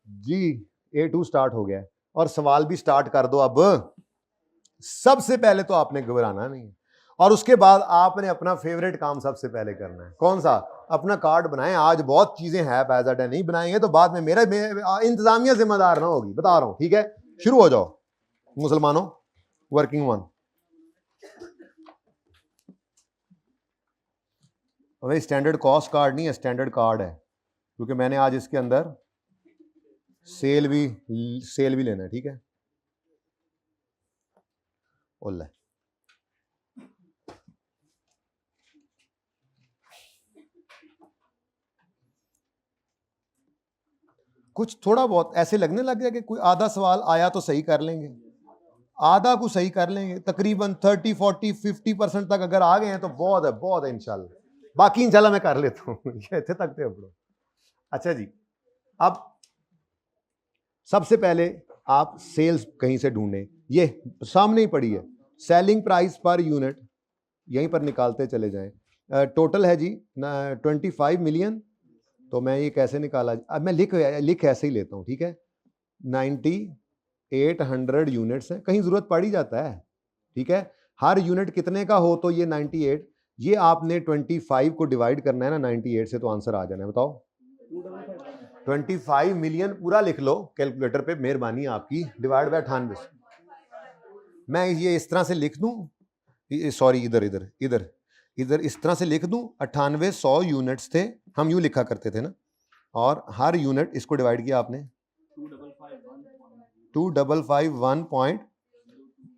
जी A2 start हो गया है और सवाल भी स्टार्ट कर दो। अब सबसे पहले तो आपने घबराना नहीं है और उसके बाद आपने अपना फेवरेट काम सबसे पहले करना है। कौन सा? अपना कार्ड बनाएं। आज बहुत चीजें हैं पैसा नहीं बनाएंगे तो बाद में मेरा इंतजामिया जिम्मेदार ना होगी, बता रहा हूं। ठीक है, शुरू हो जाओ मुसलमानों। Working one. भाई स्टैंडर्ड कॉस्ट कार्ड नहीं है, स्टैंडर्ड कार्ड है, क्योंकि मैंने आज इसके अंदर सेल भी लेना है। ठीक है, ओला कुछ थोड़ा बहुत ऐसे लगने लग गया कि कोई आधा सवाल आया तो सही कर लेंगे, आधा को सही कर लेंगे। तकरीबन 30, 40, 50% तक अगर आ गए हैं तो बहुत है, बहुत है इंशाल्लाह। बाकी इंशाल्लाह मैं कर लेता हूँ। इतने तक थे अपनों। अच्छा जी, अब सबसे पहले आप सेल्स कहीं से ढूंढें। ये सामने ही पड़ी है, सेलिंग प्राइस पर यूनिट, यहीं पर निकालते चले जाएं। टोटल है जी 25 मिलियन। तो मैं ये कैसे निकाला? अब मैं लिख ऐसे ही लेता हूं। ठीक है, 9800 यूनिट्स है, कहीं जरूरत पड़ ही जाता है। ठीक है, हर यूनिट कितने का हो तो ये 98, ये आपने 25 को डिवाइड करना है ना 98 से, तो आंसर आ जाना है। बताओ 25 मिलियन पूरा लिख लो कैलकुलेटर पे, मेहरबानी आपकी, डिवाइड बाय 98। मैं ये इस तरह से लिख दूं, सॉरी इधर इधर इधर इधर इस तरह से लिख दूं, 9800 यूनिट्स थे, हम यूं लिखा करते थे ना, और हर यूनिट इसको डिवाइड किया आपने 2551 पॉइंट,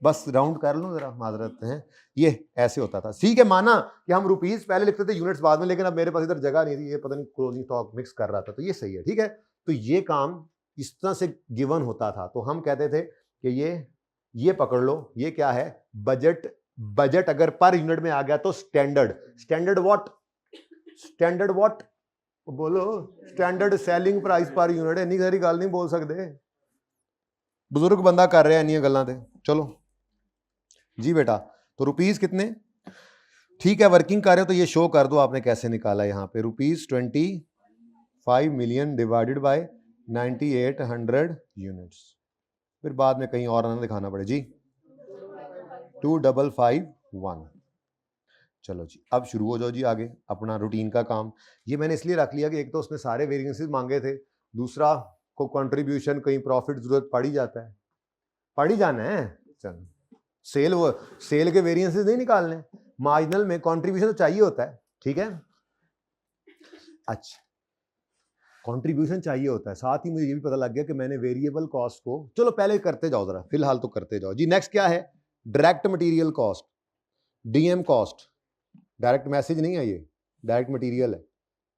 बस राउंड कर लो जरा, माजरत है, ये ऐसे होता था। ठीक है, माना कि हम रुपीस पहले लिखते थे, यूनिट्स बाद में, लेकिन अब मेरे पास इधर जगह नहीं थी, ये पता नहीं क्लोजिंग स्टॉक मिक्स कर रहा था, तो ये सही है। ठीक है, तो ये काम इस तरह से गिवन होता था, तो हम कहते थे कि ये पकड़ लो, ये क्या है? बजट। बजट अगर पर यूनिट में आ गया तो स्टैंडर्ड व्हाट बोलो, standard selling price per unit. इन्नी सारी गल नहीं बोल सकते, बुजुर्ग बंदा कर रहा है इन्नी गल्लां ते। चलो जी बेटा, तो रुपीस कितने? ठीक है, वर्किंग कर रहे हो तो ये शो कर दो आपने कैसे निकाला। यहाँ पे rupees 25 million divided by 9800 units, फिर बाद में कहीं और ना दिखाना पड़े जी। 2551। चलो जी, अब शुरू हो जाओ जी आगे अपना रूटीन का काम। ये मैंने इसलिए रख लिया कि एक तो उसने सारे वेरिएंसेस मांगे थे, दूसरा को कंट्रीब्यूशन कहीं प्रॉफिट जरूरत पड़ ही जाता है, पड़ ही जाना है। चलो, सेल के वेरिएंसेस नहीं निकालने, मार्जिनल में कंट्रीब्यूशन तो चाहिए होता है। ठीक है, अच्छा, कंट्रीब्यूशन चाहिए होता है, साथ ही मुझे ये भी पता लग गया कि मैंने वेरिएबल कॉस्ट को, चलो पहले करते जाओ जरा, फिलहाल तो करते जाओ जी। नेक्स्ट क्या है? Direct material cost, DM cost. Direct message नहीं है, ये डायरेक्ट मटेरियल है।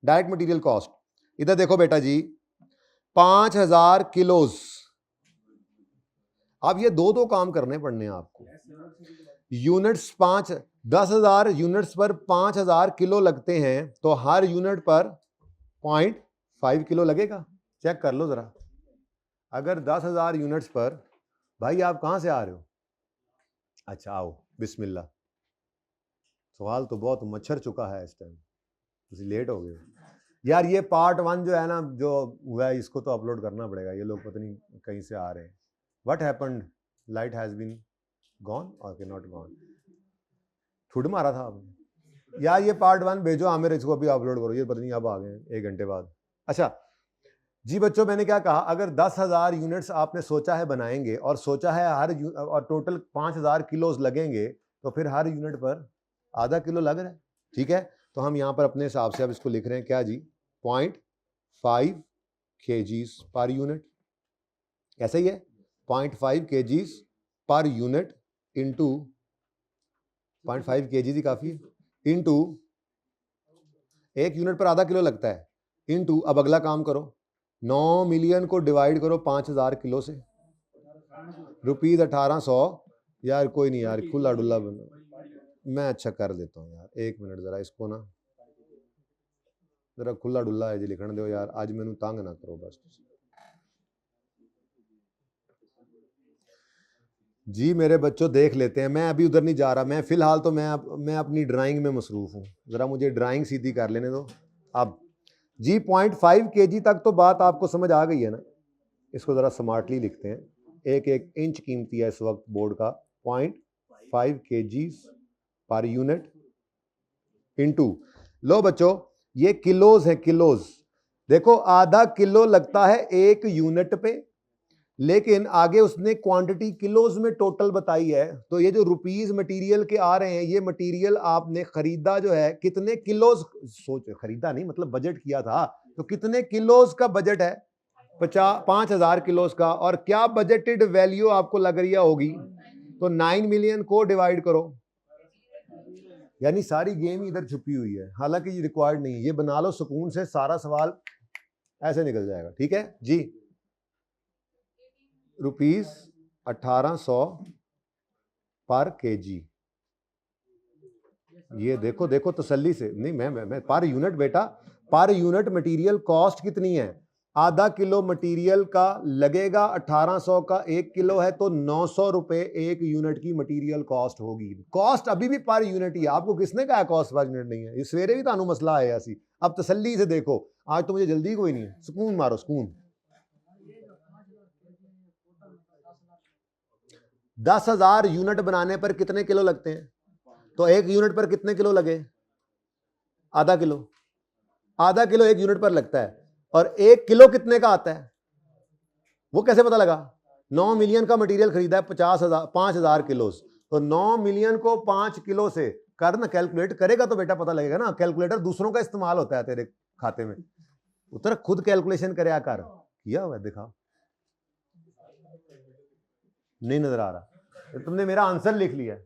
डायरेक्ट मटेरियल कॉस्ट, इधर देखो बेटा जी, 5000 किलोज। अब ये दो काम करने पड़ने हैं आपको। यूनिट्स 10,000 यूनिट्स पर 5000 किलो लगते हैं, तो हर यूनिट पर 0.5 किलो लगेगा। चेक कर लो जरा, अगर 10,000 यूनिट्स पर, भाई आप कहां से आ रहे हो? अच्छा आओ, बिस्मिल्लाह। सवाल तो बहुत मच्छर चुका है इस टाइम, तुम लेट हो गए यार। ये पार्ट 1 जो है ना, जो हुआ है, इसको तो अपलोड करना पड़ेगा। ये लोग पता नहीं कहीं से आ रहे हैं। What happened? Light has been gone और नॉट गॉन? ठुड मारा था आपने यार। ये पार्ट 1 भेजो आमिर, इसको अभी अपलोड करो। ये पता नहीं अब आ गए 1 घंटे बाद। अच्छा जी बच्चों, मैंने क्या कहा? अगर 10,000 यूनिट्स आपने सोचा है बनाएंगे, और सोचा है और टोटल 5,000 किलोज लगेंगे, तो फिर हर यूनिट पर आधा किलो लग रहा है। ठीक है, तो हम यहाँ पर अपने हिसाब से अब इसको लिख रहे हैं क्या जी? 0.5 kgs पर यूनिट, ऐसा ही है। 0.5 kgs per unit into 0.5 kg ही काफी है, इंटू 1 यूनिट पर आधा किलो लगता है, इंटू, अब अगला काम करो, 9 मिलियन को डिवाइड करो 5000 किलो से, रुपीज 1800। यार कोई नहीं यार, खुला डुल्ला बना, मैं अच्छा कर देता हूँ यार, 1 मिनट जरा इसको ना जरा खुला डुल्ला है जी लिखने दो यार, आज मैनू तंग ना करो बस जी। मेरे बच्चों देख लेते हैं, मैं अभी उधर नहीं जा रहा, मैं फिलहाल तो मैं अपनी ड्राइंग में मसरूफ हूँ, जरा मुझे ड्राइंग सीधी कर लेने दो। अब जी 0.5 kg तक तो बात आपको समझ आ गई है ना? इसको ज़रा स्मार्टली लिखते हैं। एक एक इंच कीमती है इस वक्त बोर्ड का। 0.5 kg पर यूनिट इनटू, लो बच्चों ये किलोज है, किलोज। देखो आधा किलो लगता है एक यूनिट पे, लेकिन आगे उसने क्वांटिटी किलोज में टोटल बताई है। तो ये जो रुपीस मटेरियल के आ रहे हैं, ये मटेरियल आपने खरीदा जो है कितने किलोज, सोच खरीदा नहीं मतलब बजट किया था, तो कितने किलोज का बजट है? 5,000 किलोज का। और क्या बजटेड वैल्यू आपको लग रही होगी? तो 9 मिलियन को डिवाइड करो, यानी सारी गेम इधर छुपी हुई है, हालांकि ये रिक्वायर्ड नहीं है। ये बना लो सुकून से, सारा सवाल ऐसे निकल जाएगा। ठीक है जी, रुपीस 1800 पर केजी। ये देखो देखो तसल्ली से, नहीं मैं पर यूनिट बेटा, पर यूनिट मटेरियल कॉस्ट कितनी है? आधा किलो मटेरियल का लगेगा 1800 का, 1 किलो है तो 900 रुपए एक यूनिट की मटेरियल कॉस्ट होगी। कॉस्ट अभी भी पर यूनिट ही है। आपको किसने कहा कॉस्ट पर यूनिट नहीं है? ये सवेरे भी तानू मसला है ऐसी। अब तसल्ली से देखो, आज तो मुझे जल्दी कोई नहीं है, सुकून मारो सुकून। 10,000 यूनिट बनाने पर कितने किलो लगते हैं? तो एक यूनिट पर कितने किलो लगे? आधा किलो। आधा किलो एक यूनिट पर लगता है। और 1 किलो कितने का आता है वो कैसे पता लगा? 9 मिलियन का मटेरियल खरीदा है 5,000 किलो, तो 9 मिलियन को 5 किलो से कर ना, कैलकुलेट करेगा तो बेटा पता लगेगा ना। कैलकुलेटर दूसरों का इस्तेमाल होता है तेरे खाते में, उतर खुद कैलकुलेशन करे कर। किया हुआ दिखा, नहीं नजर आ रहा तो तुमने मेरा आंसर लिख लिया।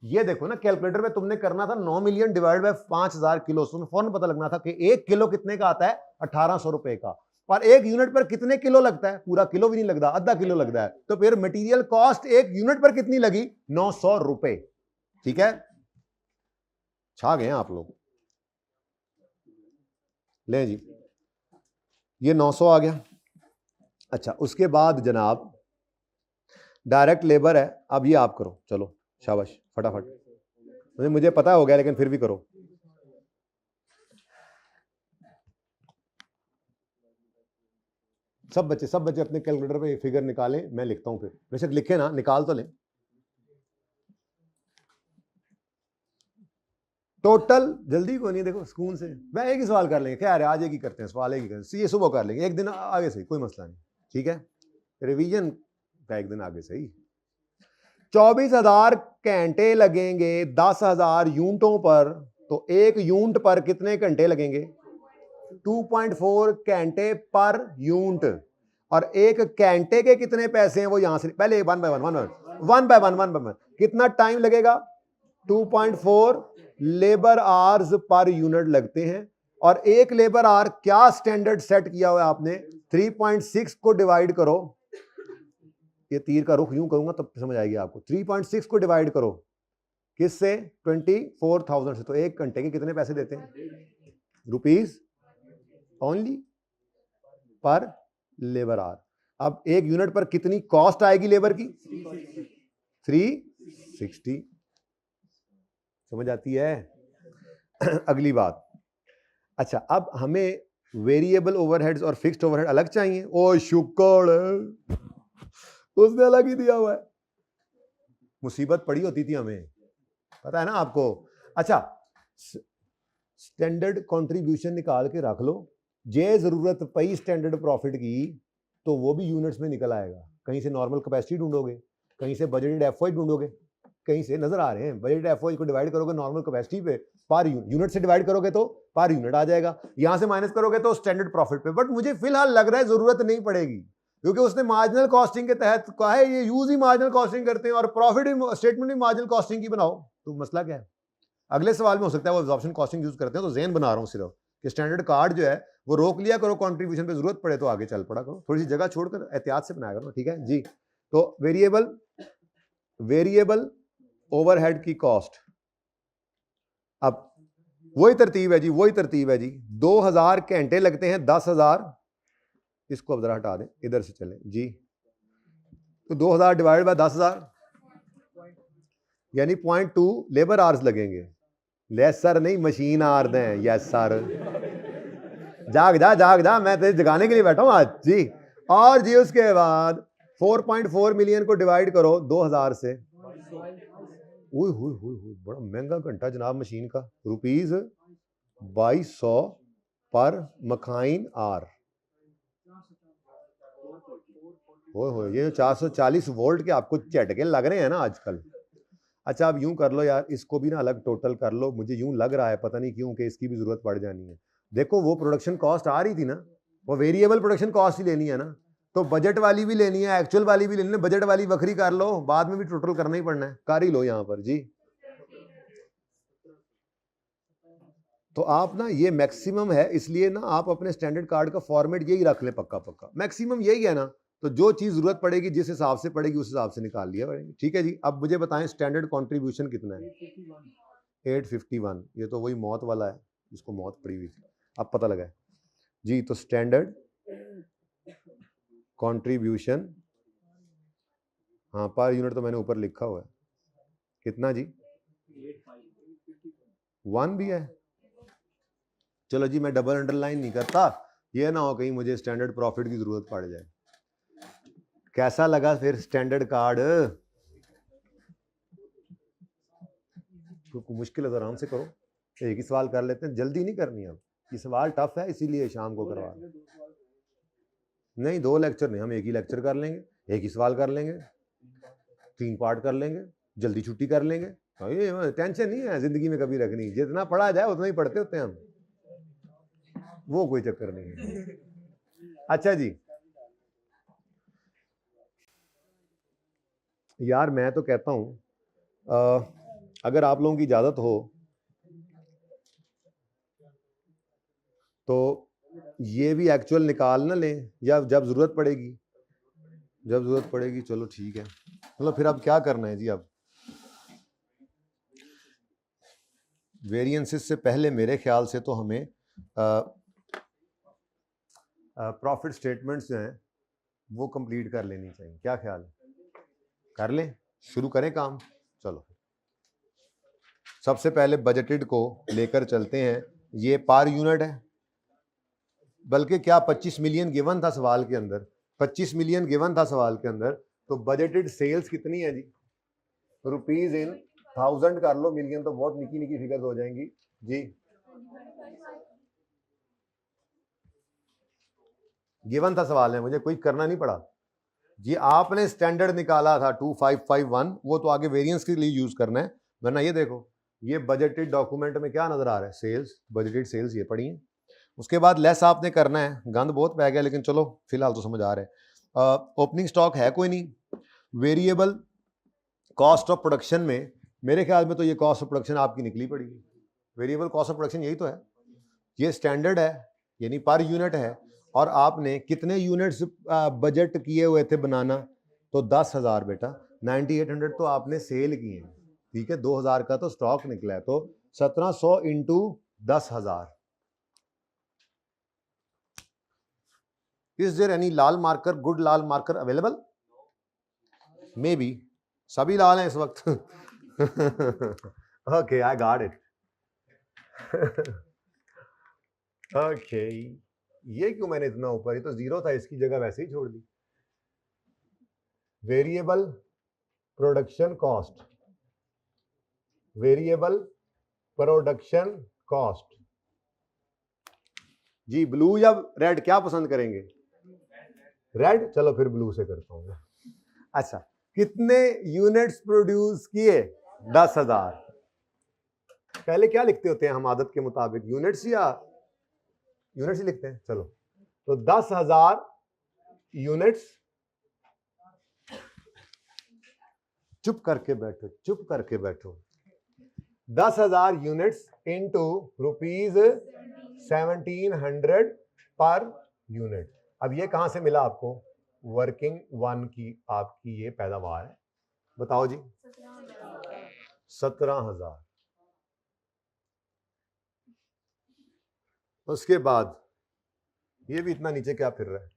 ये देखो ना, कैलकुलेटर में तुमने करना था 9 मिलियन डिवाइड बाय 5,000 किलो, तुम्हें फौरन पता लगना था कि 1 किलो कितने का आता है? 1800 रुपए का। पर एक यूनिट पर कितने किलो लगता है? पूरा किलो भी नहीं लगता, आधा किलो लगता है। तो फिर मटेरियल कॉस्ट एक यूनिट पर कितनी लगी? 900 रुपए। ठीक है, छा गए आप लोग। ले जी, ये 900 आ गया। अच्छा, उसके बाद जनाब डायरेक्ट लेबर है। अब ये आप करो, चलो शाबाश फटाफट। मुझे पता हो गया लेकिन फिर भी करो। सब बच्चे अपने कैलकुलेटर पे फिगर निकालें, मैं लिखता हूं। फिर बेशक लिखे ना, निकाल तो लें। टोटल जल्दी को नहीं, देखो सुकून से। मैं एक ही सवाल कर लेंगे, क्या आज एक ही करते हैं सवाल, एक ही करते हैं। ये सुबह कर लेंगे, एक दिन आगे से कोई मसला नहीं। ठीक है, रिवीजन का एक दिन आगे से ही। 24,000 घंटे लगेंगे 10,000 यूनिटों पर, तो एक यूनिट पर कितने घंटे लगेंगे? 2.4 घंटे पर यूनिट। और एक घंटे के कितने पैसे हैं वो यहां से पहले वन बाय वन कितना टाइम लगेगा? 2.4 लेबर आवर्स पर यूनिट लगते हैं। और एक लेबर आवर क्या स्टैंडर्ड सेट किया हुआ है आपने? 3.6 को डिवाइड करो, ये तीर का रुख यूं करूंगा तब समझ आएगी आपको। 3.6 को डिवाइड करो किससे? 24,000 से। तो एक घंटे के कितने पैसे देते हैं? रुपीस ओनली पर लेबर आवर। अब एक यूनिट पर कितनी कॉस्ट आएगी लेबर की? 360। समझ आती है? अगली बात, अच्छा अब हमें वेरिएबल ओवरहेड्स और फिक्स्ड ओवरहेड अलग चाहिए। ओ शुक्र, उसने अलग ही दिया हुआ है। मुसीबत पड़ी होती थी हमें, पता है ना आपको। अच्छा, स्टैंडर्ड कंट्रीब्यूशन निकाल के रख लो, जे जरूरत पई स्टैंडर्ड प्रॉफिट की तो वो भी यूनिट्स में निकल आएगा। कहीं से नॉर्मल कैपेसिटी ढूंढोगे, कहीं से बजटेड एफओआई ढूंढोगे, कहीं से नजर आ रहे हैं। बजटेड एफओआई को डिवाइड करोगे नॉर्मल कैपेसिटी पे, पर यूनिट से डिवाइड करोगे तो पर यूनिट आ जाएगा, यहां से माइनस करोगे तो स्टैंडर्ड प्रॉफिट पे। बट मुझे फिलहाल लग रहा है जरूरत नहीं पड़ेगी, क्योंकि उसने मार्जिनल कॉस्टिंग के तहत कहा है ये यूज ही मार्जिनल कॉस्टिंग करते हैं और प्रॉफिट स्टेटमेंट भी मार्जिनल कॉस्टिंग की बनाओ। तो मसला क्या है? अगले सवाल में हो सकता है वो एब्जॉर्प्शन कॉस्टिंग यूज करते हैं, तो ज़हन बना रहा हूं सिर्फ कि स्टैंडर्ड कार्ड जो है वो रोक लिया करो, कंट्रीब्यूशन पे जरूरत पड़े तो आगे चल पड़ा करो, थोड़ी सी जगह छोड़कर एहतियात से बनाया करो। ठीक है जी। तो वेरिएबल ओवरहेड की कॉस्ट, अब वही तरतीब है जी, वही तरतीब है जी। 2,000 घंटे लगते हैं 10,000, इसको अब जरा हटा दें, इधर से चलें जी। तो 2,000 डिवाइड बाय 10,000 यानी 0.2 लेबर आवर्स लगेंगे। लेस सर नहीं, मशीन आवर दें। यस सर, जाग जा, मैं तेरे जगाने के लिए बैठा हूं आज जी। और जी उसके बाद 4.4 मिलियन को डिवाइड करो 2000 से, बड़ा महंगा घंटा जनाब मशीन का, ₹2200 पर मखाइन आर। ये 440 वोल्ट के आपको झटके लग रहे हैं ना आजकल। अच्छा आप यूं कर लो यार, इसको भी ना अलग टोटल कर लो, मुझे यूं लग रहा है पता नहीं क्यों कि इसकी भी जरूरत पड़ जानी है। देखो वो प्रोडक्शन कॉस्ट आ रही थी ना, वो वेरिएबल प्रोडक्शन कॉस्ट ही लेनी है ना, तो बजट वाली भी लेनी है, एक्चुअल वाली भी लेनी है, बजट वाली बखरी कर लो, बाद में भी टोटल करना ही पड़ना है, कर ही लो यहाँ पर जी। तो आप ना ये मैक्सिमम है, इसलिए ना आप अपने स्टैंडर्ड कार्ड का फॉर्मेट यही रख ले, पक्का पक्का मैक्सिमम यही है ना, तो जो चीज जरूरत पड़ेगी जिस हिसाब से पड़ेगी उस हिसाब से निकाल लिया पड़ेगी। ठीक है जी, अब मुझे बताएं स्टैंडर्ड कंट्रीब्यूशन कितना है? 851। ये तो वही मौत वाला है, जिसको मौत पड़ी हुई थी, अब पता लगा है जी। तो स्टैंडर्ड कंट्रीब्यूशन, हाँ पर यूनिट तो मैंने ऊपर लिखा हुआ है, कितना जी? 1 भी है। चलो जी मैं डबल अंडरलाइन नहीं करता, ये ना हो कहीं मुझे स्टैंडर्ड प्रॉफिट की जरूरत पड़ जाए। कैसा लगा फिर स्टैंडर्ड कार्ड? तो मुश्किल है तो आराम से करो, एक ही सवाल कर लेते हैं, जल्दी नहीं करनी। अब ये सवाल टफ है इसीलिए शाम को करवा, नहीं 2 लेक्चर नहीं, हम एक ही लेक्चर कर लेंगे, एक ही सवाल कर लेंगे, 3 पार्ट कर लेंगे, जल्दी छुट्टी कर लेंगे। ये टेंशन नहीं है जिंदगी में कभी रखनी, जितना पढ़ा जाए उतना ही पढ़ते होते हैं हम, वो कोई चक्कर नहीं है। अच्छा जी यार मैं तो कहता हूं अगर आप लोगों की इजाजत हो तो ये भी एक्चुअल निकाल ना लें, या जब जरूरत पड़ेगी, जब जरूरत पड़ेगी। चलो ठीक है, चलो फिर अब क्या करना है जी? अब वेरिएंसेस से पहले मेरे ख्याल से तो हमें प्रॉफिट स्टेटमेंट्स जो हैं वो कंप्लीट कर लेनी चाहिए, क्या ख्याल है? कर लें, शुरू करें काम। चलो सबसे पहले बजटेड को लेकर चलते हैं, ये पर यूनिट है, बल्कि क्या 25 मिलियन गिवन था सवाल के अंदर, 25 मिलियन गिवन था सवाल के अंदर, तो बजटेड सेल्स कितनी है जी? रुपीज इन 1000 कर लो, मिलियन तो बहुत निकी निकी फिगर हो जाएंगी जी। गिवन था सवाल है, मुझे कोई करना नहीं पड़ा जी। आपने स्टैंडर्ड निकाला था 2551, वो तो आगे वेरिएंस के लिए यूज करना है, वरना ये देखो ये बजटेड डॉक्यूमेंट में क्या नजर आ रहा है? सेल्स, बजटेड सेल्स ये पढ़िए। उसके बाद लेस आपने करना है, गंद बहुत पै गया लेकिन चलो फिलहाल तो समझ आ रहा है। ओपनिंग स्टॉक है कोई नहीं, वेरिएबल कॉस्ट ऑफ प्रोडक्शन में मेरे ख्याल में तो ये कॉस्ट ऑफ प्रोडक्शन आपकी निकली पड़ी है, वेरिएबल कॉस्ट ऑफ प्रोडक्शन यही तो है, ये स्टैंडर्ड है यानी पर यूनिट है, और आपने कितने यूनिट्स बजट किए हुए थे बनाना? तो 10,000 बेटा, 9800 तो आपने सेल किए हैं, ठीक है, 2000 का तो स्टॉक निकला है, तो 1700 into 10,000। Is there any lal marker, good lal marker available? May be सभी लाल हैं इस वक्त। Okay I got it. Okay ये क्यों मैंने इतना ऊपर, ये तो 0 था, इसकी जगह वैसे ही छोड़ दी। Variable production cost, variable production cost जी, ब्लू या रेड क्या पसंद करेंगे? रेड, चलो फिर ब्लू से करता हूं। अच्छा कितने यूनिट्स प्रोड्यूस किए? 10,000। पहले क्या लिखते होते हैं हम आदत के मुताबिक, यूनिट्स या यूनिट्स ही लिखते हैं, चलो तो 10,000 यूनिट्स, चुप करके बैठो, चुप करके बैठो, 10,000 यूनिट्स इंटू ₹1700 पर यूनिट। अब ये कहां से मिला आपको? वर्किंग वन की आपकी ये पैदावार है, बताओ जी। 17,000। उसके बाद ये भी इतना नीचे क्या फिर रहा है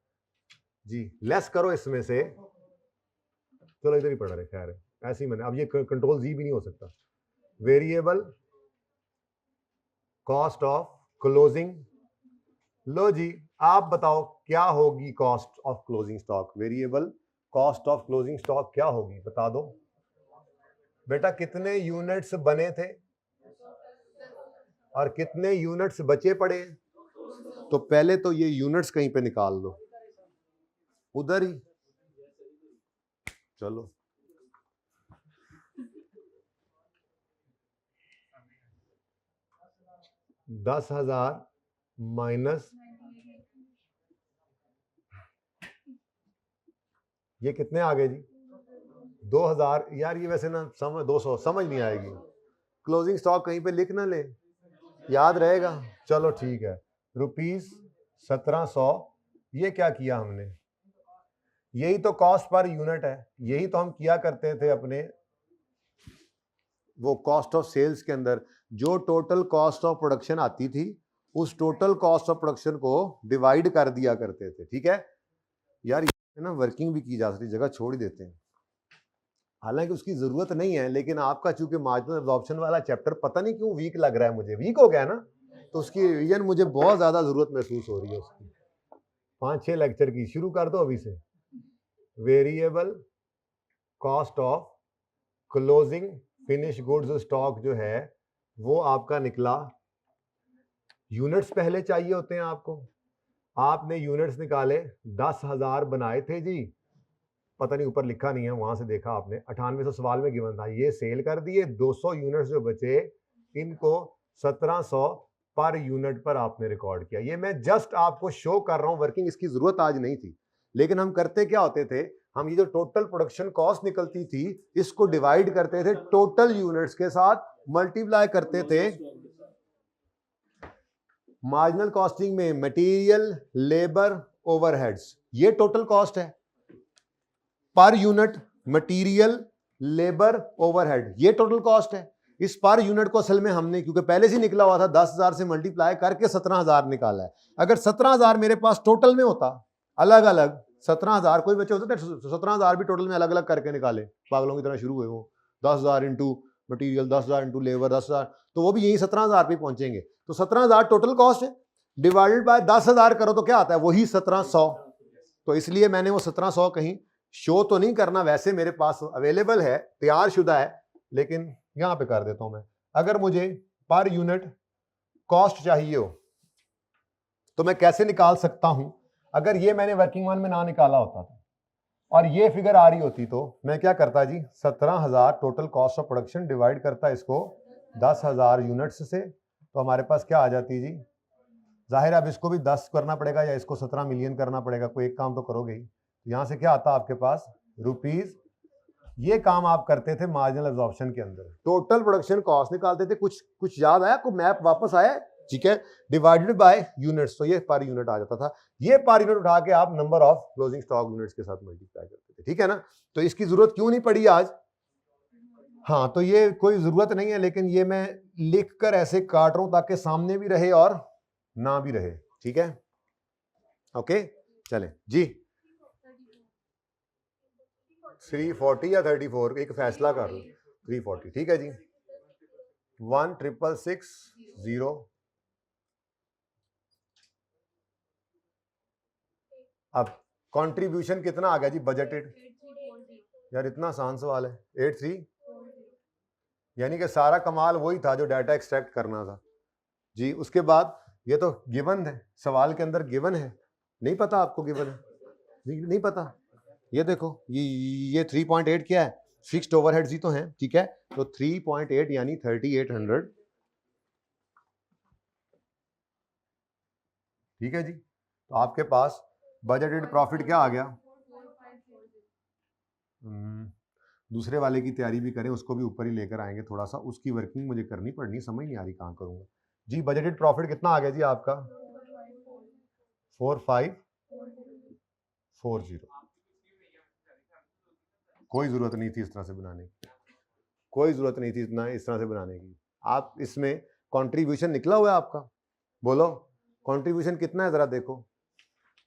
जी, लेस करो इसमें से, चलो इधर ही पड़ा रहे, खैर ऐसे ही मैंने, अब ये कंट्रोल जी भी नहीं हो सकता। वेरिएबल कॉस्ट ऑफ क्लोजिंग, लो जी आप बताओ क्या होगी cost of closing stock? Variable cost of closing stock क्या होगी बता दो बेटा। कितने यूनिट्स बने थे और कितने यूनिट्स बचे पड़े हैं? तो पहले तो ये यूनिट्स कहीं पे निकाल लो, उधर ही। चलो 10,000 माइनस ये कितने आ गए जी? 2,000। यार ये वैसे ना समझ 200 समझ नहीं आएगी। क्लोजिंग स्टॉक कहीं पे लिख ना ले, याद रहेगा। चलो ठीक है, ₹1700। ये क्या किया हमने? यही तो कॉस्ट पर यूनिट है, यही तो हम किया करते थे अपने वो कॉस्ट ऑफ सेल्स के अंदर। जो टोटल कॉस्ट ऑफ प्रोडक्शन आती थी उस टोटल कॉस्ट ऑफ प्रोडक्शन को डिवाइड कर दिया करते थे। ठीक है यार, ये ना वर्किंग भी की जा सकती, जगह छोड़ ही देते हैं, हालांकि उसकी जरूरत नहीं है। लेकिन आपका चूंकि मार्जिनल एब्जॉर्प्शन वाला चैप्टर पता नहीं क्यों वीक लग रहा है, मुझे वीक हो गया ना, तो उसकी रिवीजन मुझे बहुत ज्यादा जरूरत महसूस हो रही है उसकी। 5-6 लेक्चर की शुरू कर दो अभी से। Variable cost of closing finish goods stock जो है वो आपका निकला। यूनिट्स पहले चाहिए होते हैं आपको, आपने यूनिट्स निकाले, 10,000 बनाए थे जी, पता नहीं ऊपर लिखा नहीं है, वहां से देखा आपने, 9800 सवाल में गिवन था। ये सेल कर दिए, 200 यूनिट्स जो बचे इनको 1700 पर यूनिट पर आपने रिकॉर्ड किया। ये मैं जस्ट आपको शो कर रहा हूं, वर्किंग इसकी जरूरत आज नहीं थी। लेकिन हम करते क्या होते थे, हम ये जो टोटल प्रोडक्शन कॉस्ट निकलती थी इसको डिवाइड करते थे टोटल यूनिट्स के साथ, मल्टीप्लाई करते थे मार्जिनल कॉस्टिंग में मटेरियल, लेबर, ओवरहेड्स। ये टोटल कॉस्ट है per unit, material, labour, overhead, ये टोटल कॉस्ट है। इस पर यूनिट को असल में हमने क्योंकि पहले से निकला हुआ था 10,000 से मल्टीप्लाई करके 17,000 निकाला है। अगर 17,000 मेरे पास टोटल में होता अलग अलग 17,000 कोई बच्चे होते थे 17,000 भी टोटल में अलग अलग करके निकाले, पागलों की तरह शुरू हुए वो 10,000 इंटू मटीरियल, 10,000 इंटू लेबर, 10,000, तो वो भी यही 17,000 पे पहुंचेंगे। तो 17,000 टोटल कॉस्ट है, डिवाइडेड बाय 10,000 करो तो क्या आता है, वही 1700। तो इसलिए मैंने वो 1700 कहीं शो तो नहीं करना, वैसे मेरे पास अवेलेबल है, तैयार शुदा है, लेकिन यहां पे कर देता हूं मैं। अगर मुझे पर यूनिट कॉस्ट चाहिए हो तो मैं कैसे निकाल सकता हूं? अगर ये मैंने वर्किंग वन में ना निकाला होता था और ये फिगर आ रही होती तो मैं क्या करता जी, 17,000 total cost of production divide करता इसको 10,000 यूनिट्स से, तो हमारे पास क्या आ जाती जी, जाहिर है अब इसको भी 10 करना पड़ेगा या इसको 17 मिलियन करना पड़ेगा, कोई एक काम तो करोगे ही। यहां से क्या आता आपके पास, रुपीज। ये काम आप करते थे मार्जिनल एब्जॉर्प्शन के अंदर, टोटल प्रोडक्शन कॉस्ट निकालते थे। कुछ याद आया आपको, मैप वापस आया? ठीक है, डिवाइडेड बाय यूनिट्स, तो ये पर यूनिट आ जाता था। ये पर यूनिट उठा के आप number of closing stock units के साथ मल्टीप्लाई करते थे। ठीक है ना, तो इसकी जरूरत क्यों नहीं पड़ी आज? हाँ, तो ये कोई जरूरत नहीं है, लेकिन ये मैं लिखकर ऐसे काट रहा हूं ताकि सामने भी रहे और ना भी रहे। ठीक है, ओके, चले जी। 340 या 34, एक फैसला कर लो। 340 ठीक है जी। 1,660। अब कंट्रीब्यूशन कितना आ गया जी बजटेड? यार इतना आसान सवाल है, 83, यानी कि सारा कमाल वही था जो डाटा एक्सट्रैक्ट करना था जी। उसके बाद ये तो गिवन है, सवाल के अंदर गिवन है, नहीं पता आपको गिवन है? नहीं पता, ये देखो ये 3.8 क्या है, फिक्स्ड ओवरहेड्स ही तो हैं। ठीक है, तो 3.8 यानी 3,800। ठीक है जी, तो आपके पास बजटेड प्रॉफिट क्या आ गया? दूसरे वाले की तैयारी भी करें, उसको भी ऊपर ही लेकर आएंगे, थोड़ा सा उसकी वर्किंग मुझे करनी पड़नी, समझ नहीं आ रही कहाँ करूंगा जी। बजटेड प्रॉफिट कितना आ गया जी आपका? 4,540। कोई जरूरत नहीं थी इस तरह से बनाने की, कोई जरूरत नहीं थी इतना इस तरह से बनाने की। आप इसमें कंट्रीब्यूशन निकला हुआ है आपका, बोलो कंट्रीब्यूशन कितना है, जरा देखो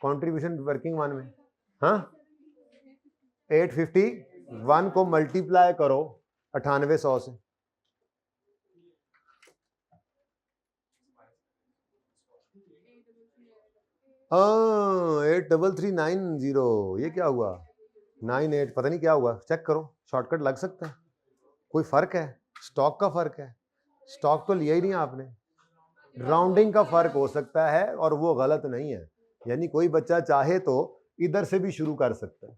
कंट्रीब्यूशन वर्किंग वन में। हाँ, 851 को मल्टीप्लाई करो 9800 से, 83390, ये क्या हुआ 98, पता नहीं क्या हुआ, चेक करो, शॉर्टकट लग सकता है, कोई फर्क है, स्टॉक का फर्क है, स्टॉक तो लिया ही नहीं आपने, राउंडिंग का फर्क हो सकता है और वो गलत नहीं है, यानी कोई बच्चा चाहे तो इधर से भी शुरू कर सकता है।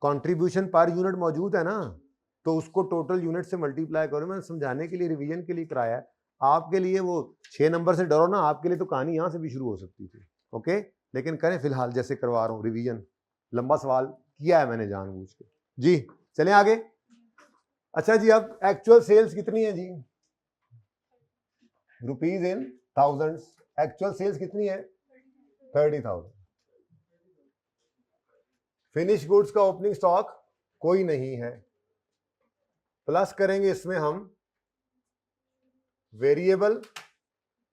कंट्रीब्यूशन पर यूनिट मौजूद है ना, तो उसको टोटल यूनिट से मल्टीप्लाई करो। मैंने समझाने के लिए, रिवीजन के लिए कराया है, आपके लिए वो 6 नंबर से डरो ना, आपके लिए तो कहानी यहां से भी शुरू हो सकती थी। ओके, लेकिन करें फिलहाल जैसे करवा रहा हूं रिवीजन, लंबा सवाल किया है मैंने जानबूझ के जी। चलें आगे। अच्छा जी, अब एक्चुअल सेल्स कितनी है जी, rupees in thousands, actual sales कितनी है 30,000। फिनिश गुड्स का ओपनिंग स्टॉक कोई नहीं है, प्लस करेंगे इसमें हम वेरिएबल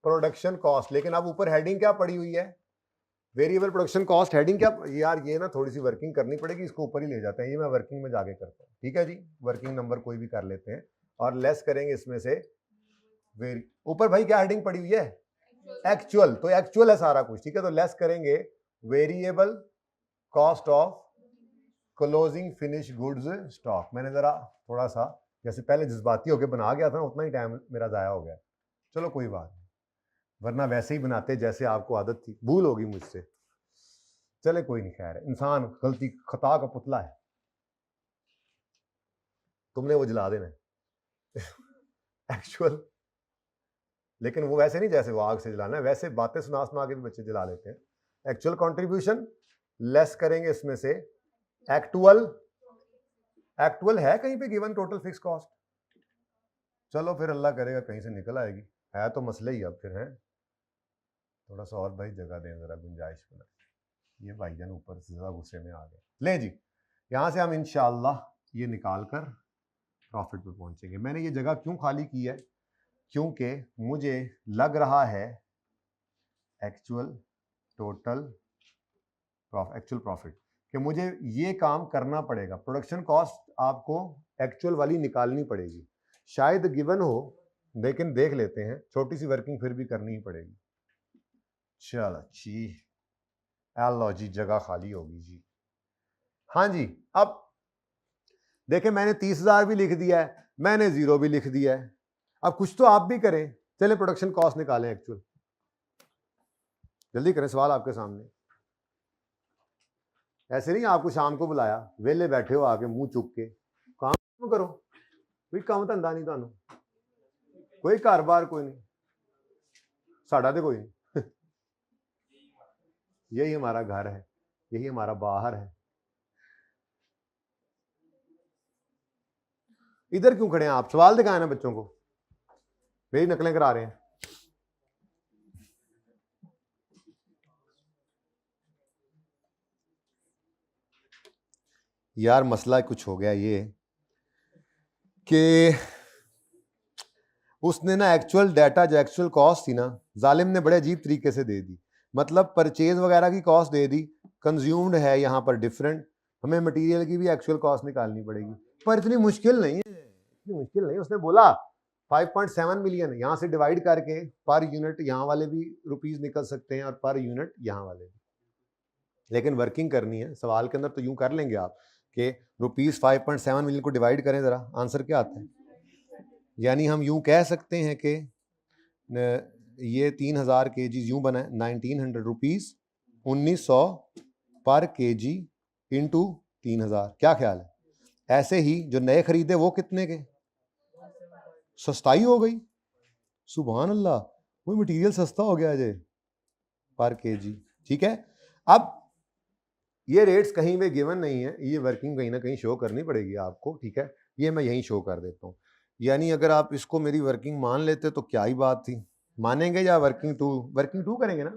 प्रोडक्शन कॉस्ट, लेकिन अब ऊपर हेडिंग क्या पड़ी हुई है, वेरिएबल प्रोडक्शन कॉस्ट, हेडिंग क्या यार, ये ना थोड़ी सी वर्किंग करनी पड़ेगी, इसको ऊपर ही ले जाते हैं, ये मैं वर्किंग में जाके करता हूँ, ठीक है जी, वर्किंग नंबर कोई भी कर लेते हैं और लेस करेंगे इसमें से ऊपर भाई क्या हेडिंग पड़ी हुई है, एक्चुअल, तो एक्चुअल है सारा कुछ, ठीक है, तो लेस करेंगे variable cost of closing finish goods stock. मैंने जरा थोड़ा सा जैसे पहले जज्बाती होकर बना गया था ना, उतना ही टाइम मेरा जाया हो गया, चलो कोई बात नहीं, वरना वैसे ही बनाते जैसे आपको आदत थी, भूल होगी मुझसे, चले कोई नहीं, खैर इंसान गलती खता का पुतला है, तुमने वो जला देना एक्चुअल, लेकिन वो वैसे नहीं जैसे वो आग से जलाना है, वैसे बातें सुना सुना के भी बच्चे जला लेते हैं। एक्चुअल कंट्रीब्यूशन लेस करेंगे इसमें से एक्चुअल, एक्चुअल है कहीं पे गिवन टोटल फिक्स कॉस्ट, चलो फिर अल्लाह करेगा कहीं से निकल आएगी, है तो मसले ही अब फिर है, थोड़ा सा और भाई जगह दें, जरा गुंजाइश बना, ये भाईजान ऊपर से ज़्यादा गुस्से में आ गए। ले जी, यहाँ से हम इंशाअल्लाह ये निकाल कर प्रॉफिट पे पहुंचेंगे। मैंने ये जगह क्यों खाली की है, क्योंकि मुझे लग रहा है एक्चुअल टोटल एक्चुअल प्रॉफिट कि मुझे ये काम करना पड़ेगा, प्रोडक्शन कॉस्ट आपको एक्चुअल वाली निकालनी पड़ेगी, शायद गिवन हो, लेकिन देख लेते हैं, छोटी सी वर्किंग फिर भी करनी ही पड़ेगी। चलो जी, लो जी, जगह खाली होगी जी। हाँ जी, अब देखें मैंने 30,000 भी लिख दिया है, मैंने 0 भी लिख दिया है, अब कुछ तो आप भी करें, चले प्रोडक्शन कॉस्ट निकालें एक्चुअल, जल्दी करें, सवाल आपके सामने, ऐसे नहीं आपको शाम को बुलाया, वेले बैठे हो आके मुंह चुक के, काम करो, कोई काम धंधा नहीं, थानू कोई घर बार कोई नहीं, साड़ा तो कोई नहीं यही हमारा घर है, यही हमारा बाहर है, इधर क्यों खड़े हैं आप, सवाल दिखाए ना बच्चों को, मेरी नकलें करा रहे हैं। यार मसला कुछ हो गया ये कि उसने ना एक्चुअल डाटा जो एक्चुअल कॉस्ट थी ना, जालिम ने बड़े अजीब तरीके से दे दी, मतलब परचेज वगैरह की कॉस्ट दे दी, कंज्यूम्ड है यहाँ पर डिफरेंट, हमें मटेरियल की भी एक्चुअल कॉस्ट निकालनी पड़ेगी, पर इतनी मुश्किल नहीं है, इतनी मुश्किल नहीं, उसने बोला 5.7 मिलियन यहाँ से डिवाइड करके पर यूनिट यहाँ वाले भी रुपीज निकल सकते हैं और पर यूनिट यहाँ वाले भी, लेकिन वर्किंग करनी है, सवाल के अंदर तो यूं कर लेंगे आप कि रुपीज 5.7 मिलियन को डिवाइड करें, जरा आंसर क्या आता है, यानी हम यूं कह सकते हैं कि ये 3,000 kg यूं बना है 1900 रुपीज 1900 पर kg इंटू 3,000, क्या ख्याल है, ऐसे ही जो नए खरीदे वो कितने के, सस्ताई हो गई, सुभान अल्लाह, वो मटेरियल सस्ता हो गया अजय पर kg, ठीक है। अब ये रेट्स कहीं पे गिवन नहीं है, ये वर्किंग कहीं ना कहीं शो करनी पड़ेगी आपको, ठीक है, ये मैं यहीं शो कर देता हूँ, यानी अगर आप इसको मेरी वर्किंग मान लेते तो क्या ही बात थी, मानेंगे या वर्किंग टू करेंगे ना,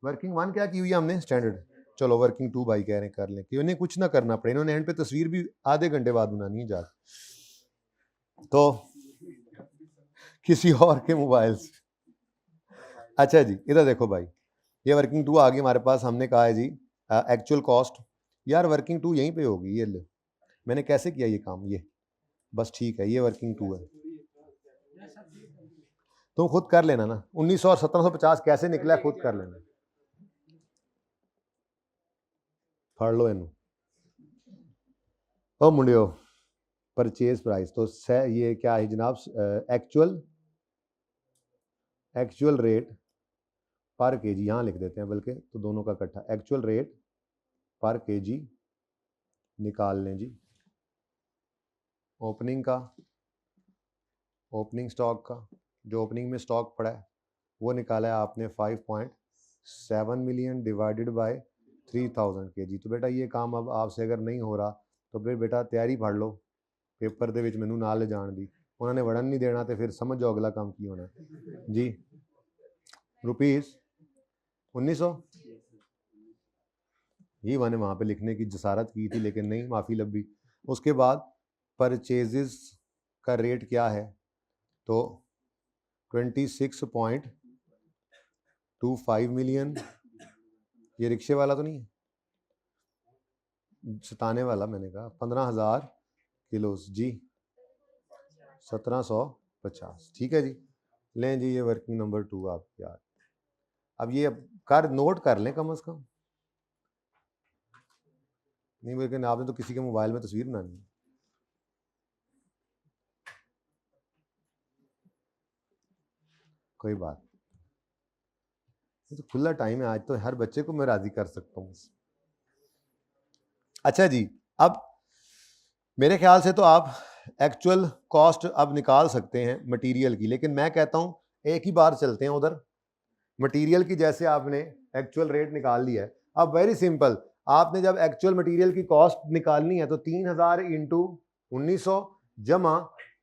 वर्किंग 1 क्या की हुई है हमने स्टैंडर्ड, चलो वर्किंग 2 भाई कह रहे हैं कर लें, कि उन्हें कुछ ना करना पड़े, इन्होंने एंड पे तस्वीर भी आधे घंटे बाद बनानी है जा, तो किसी और के मोबाइल से। अच्छा जी, इधर देखो भाई, ये वर्किंग 2 आ गई हमारे पास, हमने कहा है जी एक्चुअल कॉस्ट, यार वर्किंग 2 यहीं पे होगी, ये ले, मैंने कैसे किया ये काम, ये बस ठीक है, ये वर्किंग 2 है, तुम खुद कर लेना ना, 1900 और 1750 कैसे निकला खुद कर लेना, फड़ लो इनू ओ मुंडियो परचेज प्राइस तो ये क्या है जनाब एक्चुअल रेट पर केजी यहाँ लिख देते हैं बल्कि तो दोनों का इकट्ठा एक्चुअल रेट पर केजी निकाल लें जी ओपनिंग का ओपनिंग स्टॉक का जो ओपनिंग में स्टॉक पड़ा है वो निकाला है आपने 5.7 मिलियन डिवाइडेड बाय 3000 केजी तो बेटा ये काम अब आपसे अगर नहीं हो रहा तो फिर बेटा तैयारी फड़ लो पेपर ਦੇ ਵਿੱਚ ਮੈਨੂੰ ਨਾਲ ਲੈ ਜਾਣ ਦੀ ਉਹਨਾਂ ਨੇ ਵੜਨ ਨਹੀਂ ਦੇਣਾ ਤੇ ਫਿਰ ਸਮਝ ਜਾਓ ਅਗਲਾ ਕੰਮ ਕੀ ਹੋਣਾ जी रुपीस 1900 ये मैंने वहाँ पे लिखने की जसारत की थी लेकिन नहीं माफ़ी लब्बी उसके बाद परचेजेस का रेट क्या है तो 26.25 मिलियन ये रिक्शे वाला तो नहीं है सताने वाला मैंने कहा 15,000 किलोस जी 1750 ठीक है जी लें जी ये वर्किंग नंबर 2 आप यार अब ये कर नोट कर लें कम से कम नहीं लेकिन आपने तो किसी के मोबाइल में तस्वीर बनानी है कोई बात ये तो खुला टाइम है आज तो हर बच्चे को मैं राजी कर सकता हूँ अच्छा जी अब मेरे ख्याल से तो आप एक्चुअल कॉस्ट अब निकाल सकते हैं मटेरियल की लेकिन मैं कहता हूँ एक ही बार चलते हैं उधर मटेरियल की जैसे आपने एक्चुअल रेट निकाल लिया है अब वेरी सिंपल आपने जब एक्चुअल मटेरियल की कॉस्ट निकालनी है तो 3000 इंटू 1900 जमा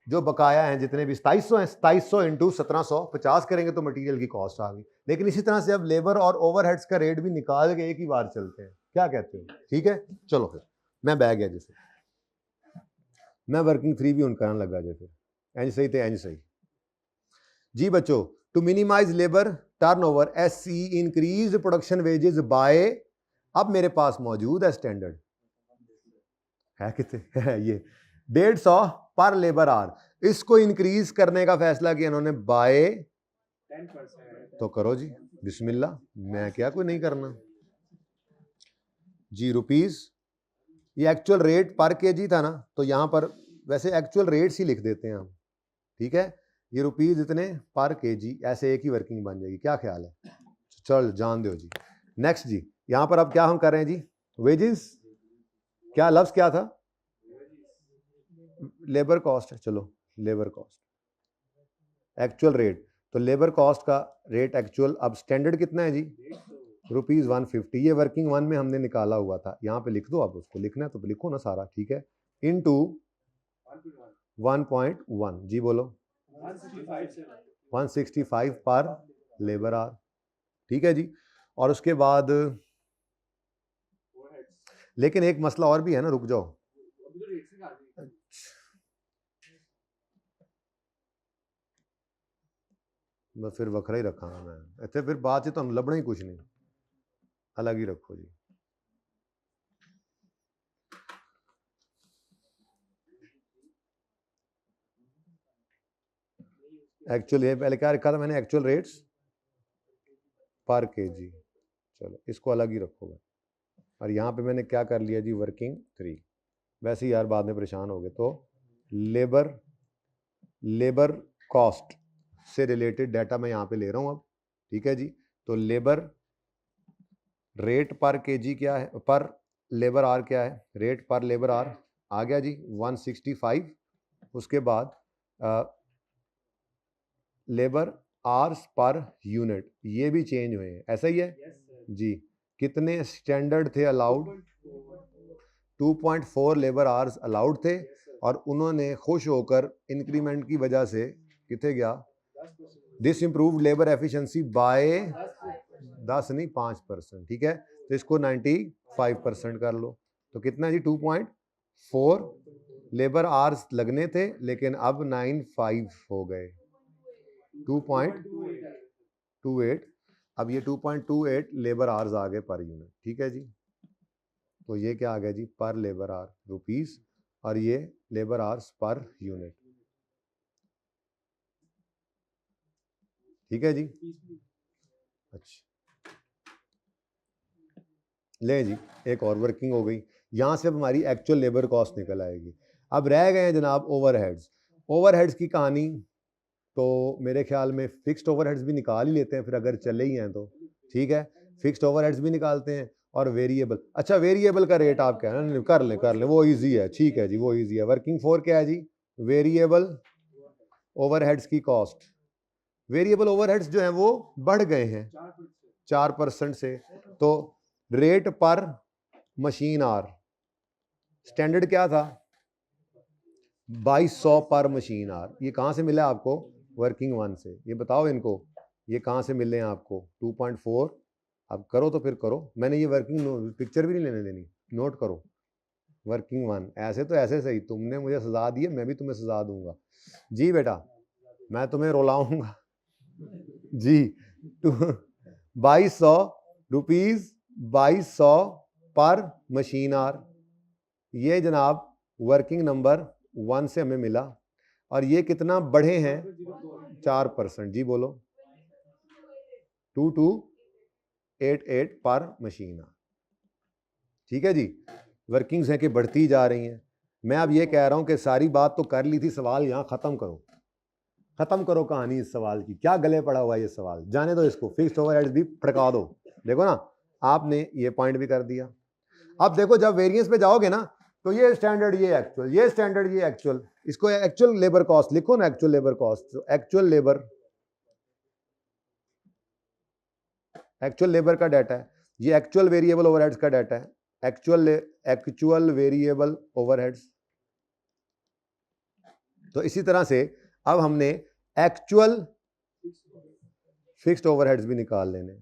जो बकाया हैं जितने भी 2700 हैं 2700 इंटू 1750 करेंगे तो मटेरियल की कॉस्ट आ गई लेकिन इसी तरह से अब लेबर और ओवरहेड्स का रेट भी निकाल के एक ही बार चलते हैं क्या कहते हो ठीक है चलो फिर मैं बैग गया जैसे मैं वर्किंग 3 भी उनका लगा जाए फिर एंज सही थे एंज सही जी बच्चों टू मिनिमाइज लेबर टर्नओवर एससी इंक्रीज प्रोडक्शन वेजेस बाय अब मेरे पास मौजूद है स्टैंडर्ड है कितने है ये 150 पर लेबर आवर इसको इंक्रीज करने का फैसला किया इन्होंने बाय 10% तो करो जी बिस्मिल्लाह मैं क्या कोई नहीं करना जी रुपीस ये एक्चुअल रेट पर केजी था ना तो यहां पर वैसे एक्चुअल रेट्स ही लिख देते हैं हम ठीक है ये रुपीज इतने पर केजी ऐसे एक ही वर्किंग बन जाएगी क्या ख्याल है चल जान दो जी नेक्स्ट जी यहां पर अब क्या हम कर रहे हैं जी वेजेस क्या लफ्ज क्या था लेबर कॉस्ट है चलो लेबर कॉस्ट एक्चुअल रेट तो लेबर कॉस्ट का रेट एक्चुअल अब स्टैंडर्ड कितना है जी रुपीज 150 ये वर्किंग वन में हमने निकाला हुआ था यहाँ पे लिख दो आप उसको लिखना है तो लिखो ना सारा ठीक है इनटू 1.1 जी बोलो 165 पर लेबर आवर ठीक है जी और उसके बाद लेकिन एक मसला और भी है ना रुक जाओ मैं फिर वखरा ही रखा मैं इतने फिर बात से तो लभना ही कुछ नहीं अलग ही रखो जी एक्चुअल ये पहले क्या रखा था मैंने एक्चुअल रेट्स पर केजी चलो इसको अलग ही रखो और यहाँ पे मैंने क्या कर लिया जी वर्किंग 3 वैसे ही यार बाद में परेशान हो गए तो लेबर कॉस्ट से रिलेटेड डाटा मैं यहाँ पे ले रहा हूँ अब ठीक है जी तो लेबर रेट पर केजी क्या है पर लेबर आर क्या है रेट पर लेबर आर आ गया जी 165 उसके बाद लेबर आवर्स पर यूनिट ये भी चेंज हुए हैं ऐसा ही है जी कितने स्टैंडर्ड थे अलाउड 2.4 लेबर आवर्स अलाउड थे और उन्होंने खुश होकर इंक्रीमेंट की वजह से कितने गया this improve labour efficiency by 10 नहीं 5% ठीक है तो इसको 95% कर लो तो कितना जी 2.4 लेबर आवर्स लगने थे लेकिन अब 95 हो गए 2.28 अब ये 2.28 लेबर आवर्स आ गए पर यूनिट ठीक है जी तो ये क्या आ गया जी पर लेबर आवर रुपीस और ये लेबर आवर्स पर यूनिट ठीक है जी अच्छा लें जी, एक और वर्किंग हो गई। यहाँ से अब हमारी एक्चुअल लेबर कॉस्ट निकल आएगी। अब रह गए हैं जनाब ओवरहेड्स। ओवरहेड्स की कहानी तो मेरे ख्याल में फिक्स्ड ओवरहेड्स भी निकाल ही लेते हैं, फिर अगर चले ही हैं तो ठीक है, फिक्स्ड ओवरहेड्स भी निकालते हैं और वेरिएबल। अच्छा, वेरिएबल का रेट आप कह रहे हैं, कर लें, वो इजी है, ठीक है जी, वो इजी है। वर्किंग फॉर क्या है जी? वेरिएबल ओवरहेड्स की कॉस्ट। वेरिएबल ओवरहेड्स जो हैं वो बढ़ गए हैं 4% से, तो रेट पर मशीन आर स्टैंडर्ड क्या था? 2200 पर मशीन आर। ये कहाँ से मिला आपको? वर्किंग वन से। ये बताओ इनको, ये कहाँ से मिले हैं आपको? 2.4। अब करो तो फिर करो, मैंने ये वर्किंग पिक्चर भी नहीं लेने देनी, नोट करो। वर्किंग वन, ऐसे तो ऐसे सही, तुमने मुझे सजा दी है, मैं भी तुम्हें सजा दूंगा जी बेटा, मैं तुम्हें रुलाऊंगा जी। 2200 रुपीज, 2200 पर मशीन आर, ये जनाब वर्किंग नंबर वन से हमें मिला। और ये कितना बढ़े हैं? 4%। जी बोलो, 2288 पर मशीन आर। ठीक है जी, वर्किंग्स हैं कि बढ़ती जा रही हैं। मैं अब ये कह रहा हूं कि सारी बात तो कर ली थी, सवाल यहां खत्म करो, खत्म करो कहानी इस सवाल की। क्या गले पड़ा हुआ है ये सवाल, जाने दो इसको, फिक्स्ड ओवरहेड्स भी फटका दो। देखो ना, आपने ये पॉइंट भी कर दिया। अब देखो, जब वेरिएंस पे जाओगे ना, तो ये स्टैंडर्ड, ये एक्चुअल, ये स्टैंडर्ड, ये एक्चुअल, इसको एक्चुअल लेबर कॉस्ट लिखो ना, actual labour cost. Actual labour का डाटा है, ये एक्चुअल वेरिएबल ओवरहेड्स का डाटा है, एक्चुअल वेरिएबल ओवरहेड्स। तो इसी तरह से अब हमने एक्चुअल फिक्स्ड ओवरहेड्स भी निकाल लेने।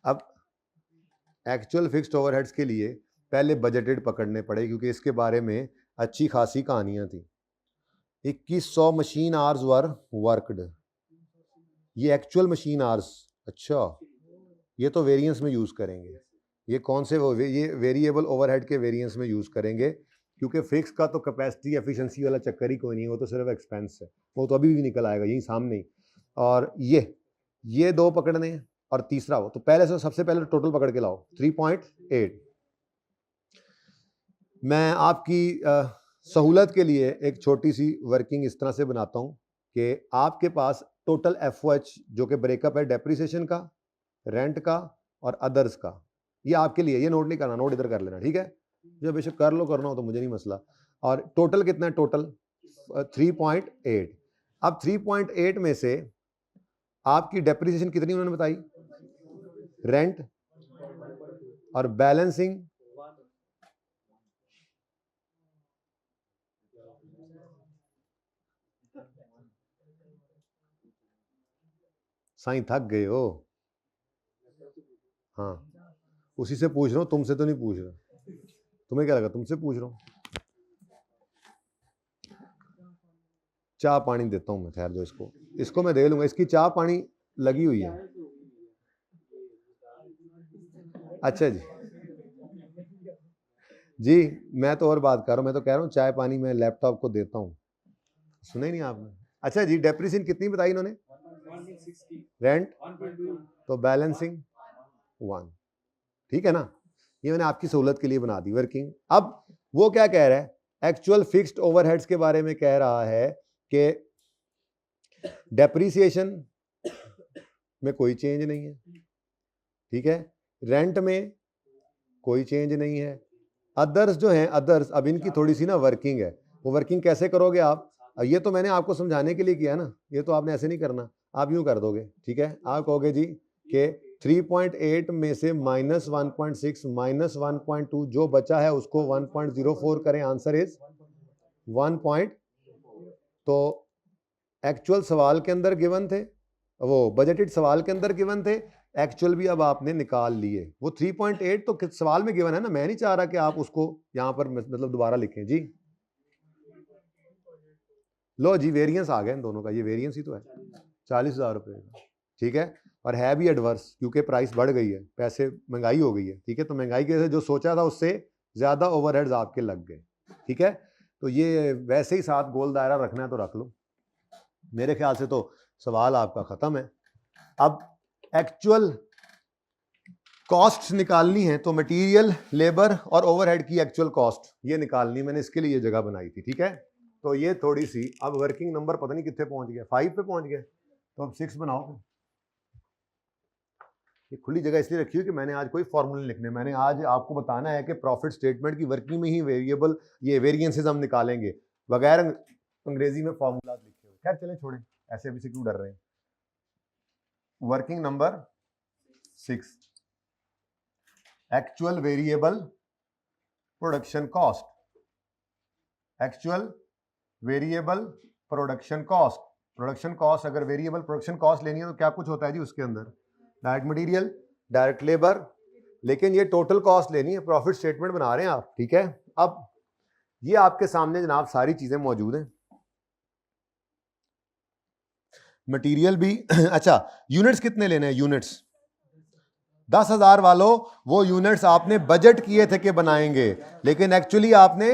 अब एक्चुअल फिक्स्ड ओवरहेड्स के लिए पहले बजटेड पकड़ने पड़े, क्योंकि इसके बारे में अच्छी खासी कहानियां थी। 2100 मशीन आवर्स वर वर्कड, ये एक्चुअल मशीन आवर्स। अच्छा, ये तो वेरिएंस में यूज करेंगे, ये कौन से ये वेरिएबल ओवरहेड के वेरिएंस में यूज करेंगे, क्योंकि फिक्स का तो कैपेसिटी एफिशिएंसी वाला चक्कर ही कोई नहीं है, वो तो सिर्फ एक्सपेंस है, वो तो अभी भी निकल आएगा यही सामने ही। और ये दो पकड़ने हैं, और तीसरा वो, तो पहले से सबसे पहले टोटल पकड़ के लाओ 3.8। मैं आपकी सहूलत के लिए एक छोटी सी वर्किंग इस तरह से बनाता हूं कि आपके पास टोटल एफओएच जो कि ब्रेकअप है डेप्रिसिएशन का, रेंट का और अदर्स का, ये आपके लिए, ये नोट नहीं करना, नोट इधर कर लेना, ठीक है? जो बेशक कर लो, करना हो तो मुझे नहीं मसला। और टोटल कितना है? टोटल 3.8। अब 3.8 में से आपकी डेप्रिसिएशन कितनी उन्होंने बताई? रेंट और बैलेंसिंग साईं थक गए हो? हाँ, उसी से पूछ रहा हूँ, तुमसे तो नहीं पूछ रहा। तुम्हें क्या लगा तुमसे पूछ रहा हूँ? चाय पानी देता हूँ मैं, खैर जो इसको मैं दे लूंगा, इसकी चाय पानी लगी हुई है। अच्छा जी, मैं तो और बात कर रहा हूँ, मैं तो कह रहा हूँ चाय पानी मैं लैपटॉप को देता हूँ, सुना ही नहीं आपने? अच्छा जी, डेप्रिसिएशन कितनी बताई इन्होंने? रेंट तो बैलेंसिंग 1, ठीक है ना? ये मैंने आपकी सहूलत के लिए बना दी वर्किंग। अब वो क्या कह रहा है? एक्चुअल फिक्स्ड ओवरहेड्स के बारे में कह रहा है कि डेप्रिसिएशन में कोई चेंज नहीं है, ठीक है? रेंट में कोई चेंज नहीं है। अदर्स जो हैं, अदर्स, अब इनकी थोड़ी सी ना वर्किंग है, वो वर्किंग कैसे करोगे आप? ये तो मैंने आपको समझाने के लिए किया ना, ये तो आपने ऐसे नहीं करना, आप यूं कर दोगे, ठीक है? आप कहोगे जी कि 3.8 में से -1.6 -1.2 जो बचा है उसको 1.04 करें, आंसर इज 1. तो एक्चुअल सवाल के अंदर गिवन थे, वो बजटेड सवाल के अंदर गिवन थे, एक्चुअल भी अब आपने निकाल लिए। वो 3.8 तो सवाल में गिवन है ना, मैं नहीं चाह रहा कि आप उसको यहां पर मतलब दोबारा लिखें जी। लो जी, वेरिएंस आ गया इन दोनों का, ये वेरिएंस ही तो है 40,000 रुपये का, ठीक है? और है भी एडवर्स, क्योंकि प्राइस बढ़ गई है, पैसे, महंगाई हो गई है, ठीक है? तो महंगाई के जो सोचा था उससे ज्यादा ओवरहेड्स आपके लग गए, ठीक है? तो ये वैसे ही साथ गोल दायरा रखना है तो रख लो, मेरे ख्याल से तो सवाल आपका खत्म है। अब एक्चुअल कॉस्ट निकालनी है तो मटेरियल, लेबर और ओवरहेड की एक्चुअल कॉस्ट ये निकालनी, मैंने इसके लिए ये जगह बनाई थी, ठीक है। तो ये थोड़ी सी, अब वर्किंग नंबर पता नहीं कितने पहुंच गया, 5 पे पहुंच गए, तो अब 6 बनाओ। ये खुली जगह इसलिए रखी है कि मैंने आज कोई फॉर्मूले लिखने, मैंने आज आपको बताना है कि प्रॉफिट स्टेटमेंट की वर्किंग में ही वेरिएबल ये वेरिएंसेस हम निकालेंगे, बगैर अंग्रेजी में फॉर्मूला लिखे हुए। खैर चले छोड़ें, ऐसे अभी से क्यों डर रहे हैं। Working number 6, actual variable production cost. Actual variable production cost, production cost अगर वेरिएबल प्रोडक्शन कॉस्ट लेनी है तो क्या कुछ होता है जी उसके अंदर, डायरेक्ट मटेरियल, डायरेक्ट लेबर, लेकिन ये टोटल कॉस्ट लेनी है, प्रॉफिट स्टेटमेंट बना रहे हैं आप, ठीक है। अब ये आपके सामने जनाब सारी चीजें मौजूद हैं, मटेरियल भी अच्छा यूनिट्स कितने लेने हैं, यूनिट्स 10,000 वालों, वो यूनिट्स आपने बजट किए थे कि बनाएंगे, लेकिन एक्चुअली आपने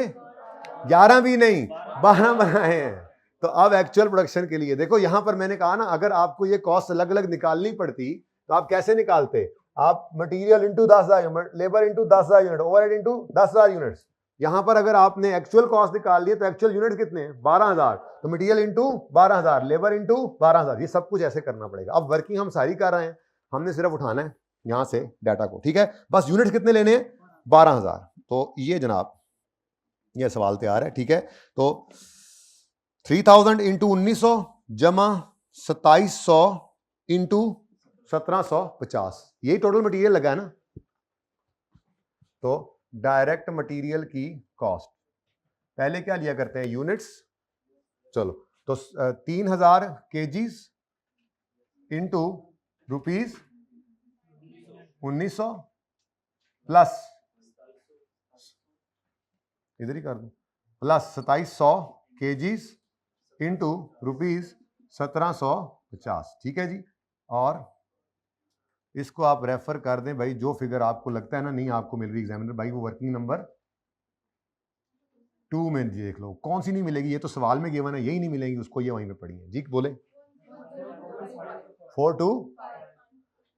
11 भी नहीं 12 बनाए हैं। तो अब एक्चुअल प्रोडक्शन के लिए देखो, यहां पर मैंने कहा ना, अगर आपको ये कॉस्ट अलग अलग निकालनी पड़ती तो आप कैसे निकालते, आप material into 10,000 unit, labour into 10,000 unit, overhead into 10,000 units. यहां पर अगर आपने एक्चुअल कॉस्ट निकाल लिए तो एक्चुअल यूनिट कितने हैं, 12,000, तो मटेरियल इंटू 12,000, लेबर इंटू 12,000, ये सब कुछ ऐसे करना पड़ेगा। अब वर्किंग हम सारी कर रहे हैं, हमने सिर्फ उठाना है यहां से डाटा को, ठीक है। बस यूनिट कितने लेने हैं, 12,000। तो ये जनाब ये सवाल तैयार है, ठीक है। तो 3000 इंटू 1900 जमा 2700 इंटू 1750, यही टोटल मटेरियल लगा है ना। तो डायरेक्ट मटेरियल की कॉस्ट पहले क्या लिया करते हैं, यूनिट्स। चलो तो 3000 केजीज इंटू रुपीज 1900 प्लस, इधर ही कर दो, प्लस 2700 केजीज इंटू रुपीज 1750, ठीक है जी। और इसको आप रेफर कर दें भाई, जो फिगर आपको लगता है ना नहीं आपको मिल रही एग्जामिनर भाई, वो वर्किंग नंबर 2 में देख लो, कौन सी नहीं मिलेगी, ये तो सवाल में गिवन है, यही नहीं मिलेगी उसको, ये वहीं पे पड़ी है जी, बोले 4-2।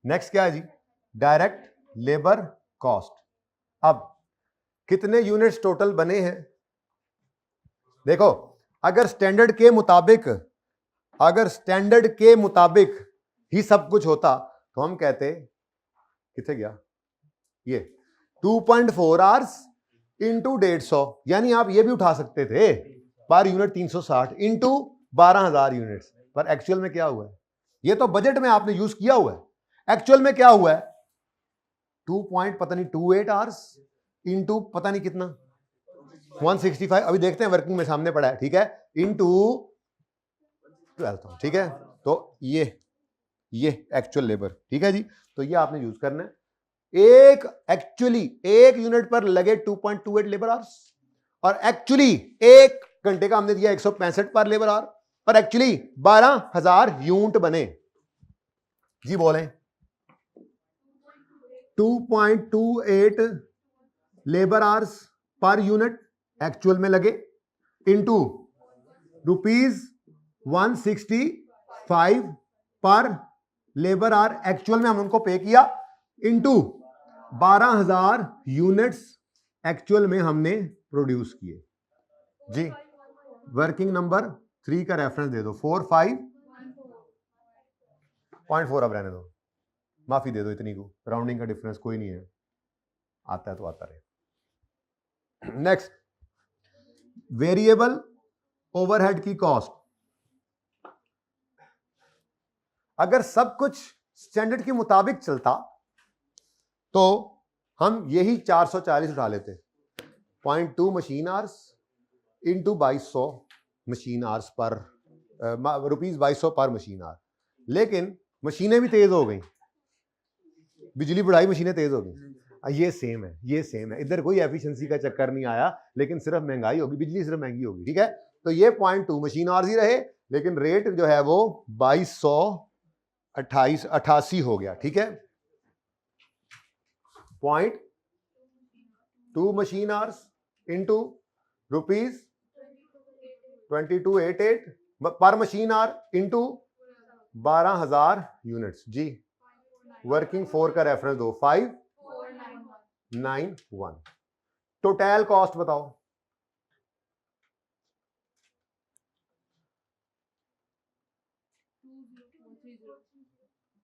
नेक्स्ट क्या है जी, डायरेक्ट लेबर कॉस्ट। अब कितने यूनिट्स टोटल बने हैं, देखो अगर स्टैंडर्ड के मुताबिक ही सब कुछ होता तो हम कहते, कितने गया ये 2.4 आवर्स इंटू 150, यानी आप ये भी उठा सकते थे पर यूनिट 360 इंटू 12,000 यूनिट्स, पर एक्चुअल में क्या हुआ है, ये तो बजट में आपने यूज किया हुआ है, एक्चुअल में क्या हुआ है 2.28 आवर्स इंटू पता नहीं कितना 165, अभी देखते हैं वर्किंग में सामने पड़ा है, ठीक है, इंटू 12, ठीक है। तो ये एक्चुअल लेबर, ठीक है जी। तो ये आपने यूज करना है, एक यूनिट पर लगे 2.28 लेबर आवर्स, और एक्चुअली एक घंटे का हमने दिया 165 पर लेबर आवर, और एक्चुअली 12,000 यूनिट बने जी, बोलें 2.28 labour hours per unit actual में लगे, इंटू रुपीज 165 पर लेबर आवर एक्चुअल में हम उनको पे किया, इंटू 12,000 यूनिट्स एक्चुअल में हमने प्रोड्यूस किए जी। वर्किंग नंबर 3 का रेफरेंस दे दो, 45.4, अब रहने दो, माफी दे दो इतनी को, राउंडिंग का डिफरेंस कोई नहीं है, आता है तो आता रहे। नेक्स्ट, वेरिएबल ओवरहेड की कॉस्ट। अगर सब कुछ स्टैंडर्ड के मुताबिक चलता तो हम यही 440 उठा लेते, 0.2 machine hours into 2200 machine hours per rupees 2200 पर मशीन आवर, लेकिन मशीनें भी तेज हो गई, बिजली बढ़ाई मशीनें तेज हो गई, ये सेम है, इधर कोई एफिशिएंसी का चक्कर नहीं आया, लेकिन सिर्फ महंगाई होगी, बिजली सिर्फ महंगी होगी, ठीक है। तो ये 0.2 मशीन आवर्स ही रहे, लेकिन रेट जो है वो 2288 हो गया, ठीक है। 0.2 मशीन आवर्स इंटू रुपीज 2288 पर machine our into 12,000 units ji. Working 4 का रेफरेंस दो, 5 991। टोटल कॉस्ट बताओ।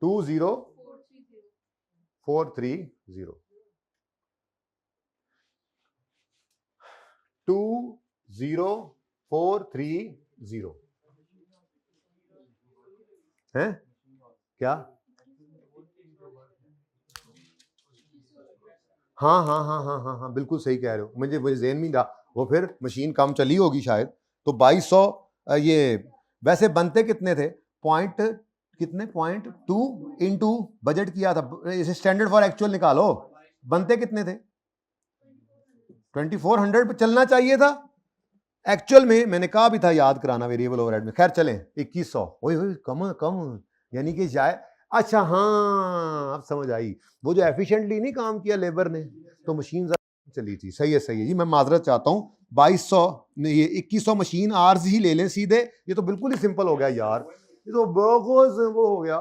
20430 20430 है क्या? हाँ हाँ हाँ हाँ हाँ हाँ बिल्कुल सही कह रहे हो, मुझे ज़हन में था वो, फिर मशीन कम चली होगी शायद, तो 2200। ये वैसे बनते कितने थे? पॉइंट कितने? 0.2 इंटू बजट किया था, इसे स्टैंडर्ड फॉर एक्चुअल निकालो, बनते कितने थे? 2400 पे चलना चाहिए था एक्चुअल में, मैंने कहा भी था याद कराना वेरिएबल ओवरहेड में। खैर चलें 2100, ओए कम कम, यानी कि शायद, अच्छा हाँ अब समझ आई, वो जो एफिशिएंटली नहीं काम किया लेबर ने, तो मशीन चली थी। सही है जी, मैं माजरत चाहता हूँ। 2200 ये 2100 मशीन आर्स ही ले लें सीधे, ये तो बिल्कुल ही सिंपल हो गया यार, ये तो बहुत वो हो गया।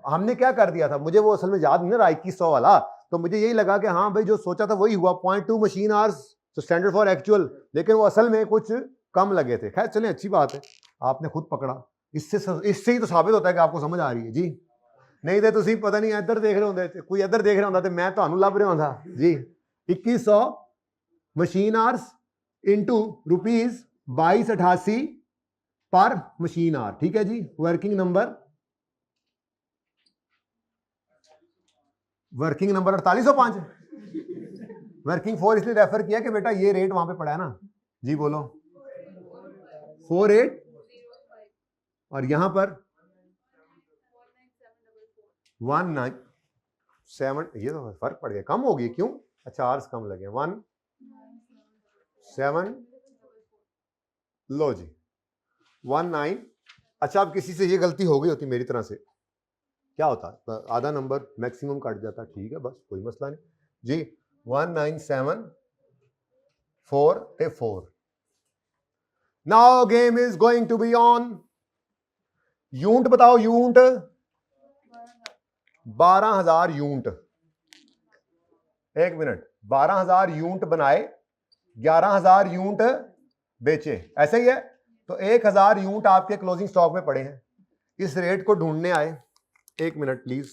हमने क्या कर दिया था, मुझे वो असल में याद नहीं रहा 2100 वाला, तो मुझे यही लगा कि हाँ भाई जो सोचा था वही हुआ, 0.2 मशीन आवर्स तो स्टैंडर्ड फॉर एक्चुअल, लेकिन वो असल में कुछ कम लगे थे। खैर चलें, अच्छी बात है, आपने खुद पकड़ा, इससे ही तो साबित होता है कि आपको समझ आ रही है जी। नहीं तो तुम पता नहीं इधर देख रहे होंगे, कोई इधर देख रहा होंगे तो मैं ਤੁਹਾਨੂੰ ਲੱਭ ਰਿਹਾ ਹੁੰਦਾ जी। 2100 मशीन आवर्स इंटू ₹2288 पर मशीन आवर, ठीक है जी। वर्किंग नंबर 4805, वर्किंग 4 इसलिए रेफर किया कि बेटा ये रेट वहां पे पड़ा है ना जी, बोलो 48, और यहां पर 197, ये तो फर्क पड़ गया, कम हो गई क्यों? अच्छा आर्स कम लगे, 17, लो जी 19। अच्छा अब किसी से ये गलती हो गई होती मेरी तरह से, क्या होता? आधा नंबर मैक्सिमम कट जाता, ठीक है बस कोई मसला नहीं जी। 197,484। Now game is going to be on. Unit बताओ, यूनिट 12,000 यूनिट, एक मिनट, 12,000 यूनिट बनाए, 11,000 यूनिट बेचे, ऐसे ही है। तो 1,000 यूनिट आपके क्लोजिंग स्टॉक में पड़े हैं, इस रेट को ढूंढने आए। एक मिनट प्लीज,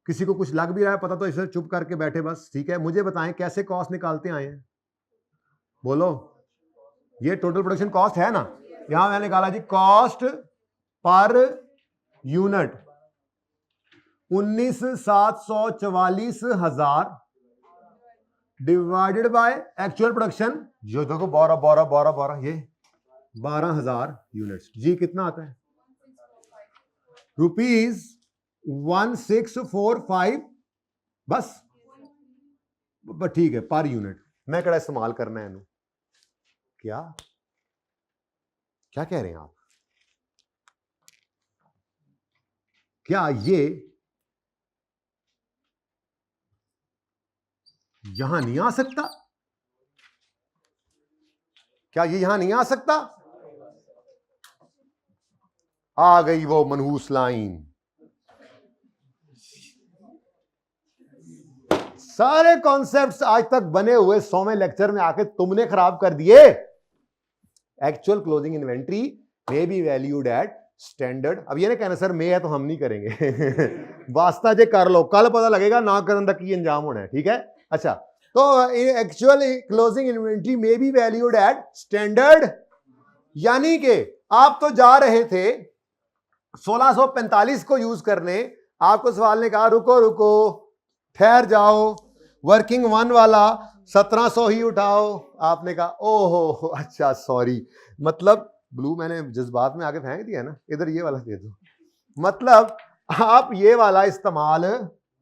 किसी को कुछ लग भी रहा है पता तो इसे चुप करके बैठे बस, ठीक है। मुझे बताएं कैसे कॉस्ट निकालते आए हैं, बोलो। ये टोटल प्रोडक्शन कॉस्ट है ना, यहां मैंने निकाला जी cost per unit 19,744,000 divided by actual production, जो देखो 12 ये 12,000 यूनिट्स जी, कितना आता है? ₹1645, बस ठीक है पर यूनिट। मैं कड़ा इस्तेमाल करना है, क्या क्या कह रहे हैं आप? क्या ये यहां नहीं आ सकता? क्या ये यहां नहीं आ सकता? आ गई वो मनहूस लाइन, सारे कॉन्सेप्ट्स आज तक बने हुए 100वें लेक्चर में आके तुमने खराब कर दिए। Actual closing inventory may be valued at standard. अब ये ना कहना सर मैं है तो हम नहीं करेंगे वास्ता जे कर लो, कल पता लगेगा ना करने तक की अंजाम होना है, ठीक है। अच्छा तो actual closing inventory may be valued at standard, यानी कि आप तो जा रहे थे 1645 को यूज करने, आपको सवाल ने कहा रुको रुको ठहर जाओ, वर्किंग वन वाला 1700 ही उठाओ। आपने कहा ओहो अच्छा सॉरी, मतलब ब्लू मैंने जज्बात में आके फेंक दिया ना, इधर ये वाला दे दो। मतलब आप ये वाला इस्तेमाल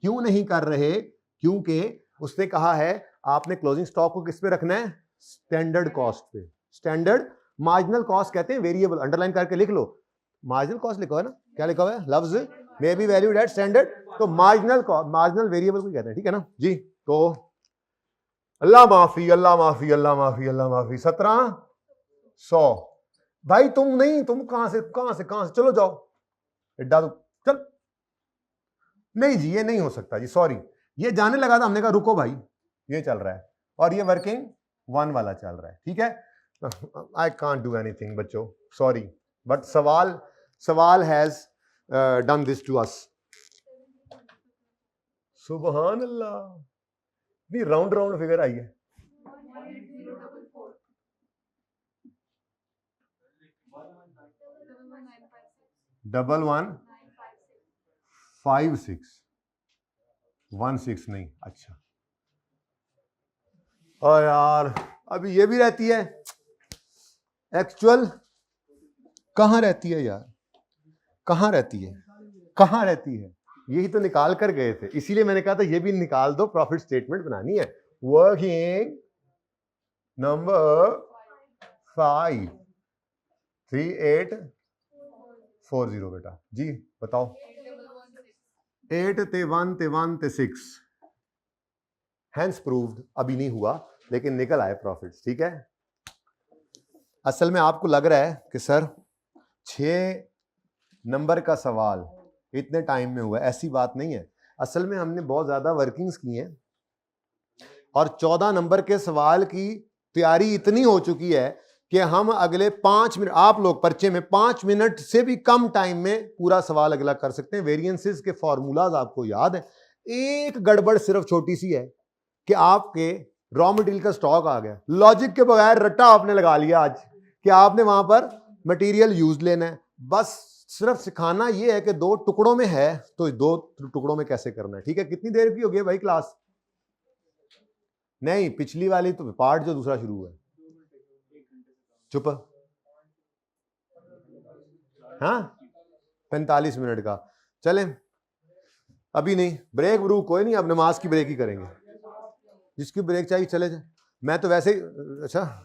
क्यों नहीं कर रहे? क्योंकि उसने कहा है आपने क्लोजिंग स्टॉक को किस पे रखना है? स्टैंडर्ड कॉस्ट पे। स्टैंडर्ड मार्जिनल कॉस्ट कहते हैं, वेरिएबल अंडरलाइन करके लिख लो, मार्जिनल कॉस्ट लिखा है ना, क्या लिखा हुआ है? लफ्ज may be valued at standard, तो मार्जिनल वेरिएबल को कहते हैं, ठीक है ना जी। तो अल्लाह माफी अल्लाह माफी अल्लाह माफी अल्लाह माफी, 1700 भाई तुम नहीं, तुम कहां से चलो जाओ एड्डा, तो चल नहीं जी, ये नहीं हो सकता जी, सॉरी। ये जाने लगा था, हमने कहा रुको भाई, ये चल रहा है और ये वर्किंग 1 वाला चल रहा है, ठीक है। आई कांट डू एनीथिंग बच्चों, सॉरी, बट सवाल has done this to us. सुबहान अल्लाह, नहीं राउंड राउंड फिगर आई है। डबल 156 नहीं, अच्छा और यार अभी ये भी रहती है एक्चुअल, कहां रहती है यार, कहां रहती है, कहां रहती है, यही तो निकाल कर गए थे, इसीलिए मैंने कहा था ये भी निकाल दो, प्रॉफिट स्टेटमेंट बनानी है। वर्किंग नंबर 53840 बेटा जी बताओ। 8 ते 1 ते 1 ते 6 हैंस प्रूव्ड, अभी नहीं हुआ लेकिन निकल आए प्रॉफिट्स, ठीक है। असल में आपको लग रहा है कि सर 6 नंबर का सवाल इतने टाइम में हुआ, ऐसी बात नहीं है। असल में हमने बहुत ज्यादा वर्किंग्स की हैं और 14 नंबर के सवाल की तैयारी इतनी हो चुकी है कि हम अगले 5 मिनट, आप लोग पर्चे में 5 मिनट से भी कम टाइम में पूरा सवाल अगला कर सकते हैं। वेरिएंसेस के फॉर्मूलाज आपको याद है। एक गड़बड़ सिर्फ छोटी सी है कि आपके रॉ मटेरियल का स्टॉक आ गया, लॉजिक के बगैर रट्टा आपने लगा लिया आज कि आपने वहां पर मटेरियल यूज लेना है। बस सिर्फ सिखाना यह है कि 2 टुकड़ों में है तो 2 टुकड़ों में कैसे करना है, ठीक है। कितनी देर की हो गई भाई क्लास? नहीं, पिछली वाली तो पार्ट जो दूसरा शुरू हुआ है, चुप, हाँ 45 मिनट का। चलें अभी नहीं, ब्रेक ब्रूक कोई नहीं, अब नमाज की ब्रेक ही करेंगे, जिसकी ब्रेक चाहिए चले जाए। मैं तो वैसे ही, अच्छा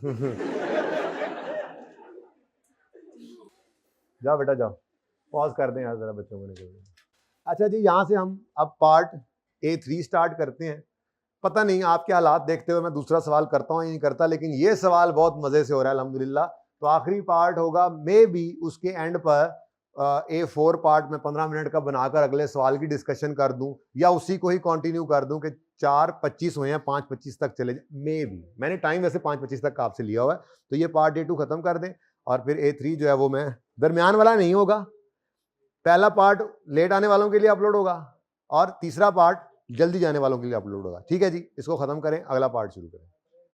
जाओ बेटा जाओ, पॉज कर दें यार जरा बच्चों को निकलने। अच्छा जी, यहां से हम अब पार्ट A3 स्टार्ट करते हैं। पता नहीं आपके हालात देखते हुए मैं दूसरा सवाल करता हूं या नहीं करता, लेकिन ये सवाल बहुत मजे से हो रहा है अल्हम्दुलिल्लाह। तो आखिरी पार्ट होगा, मे बी उसके एंड पर A4 पार्ट में 15 मिनट का बनाकर अगले सवाल की डिस्कशन कर दूं या उसी को ही कंटिन्यू कर दूं कि 4:25 हुए हैं, 5:25 तक चले जाए। मे बी मैंने टाइम वैसे 5:25 तक का आपसे लिया हुआ है, तो ये पार्ट A2 खत्म कर दें और फिर A3 जो है वो मैं, दरमियान वाला नहीं होगा, पहला पार्ट लेट आने वालों के लिए अपलोड होगा और तीसरा पार्ट जल्दी जाने वालों के लिए अपलोड होगा, ठीक है जी। इसको खत्म करें, अगला पार्ट शुरू करें।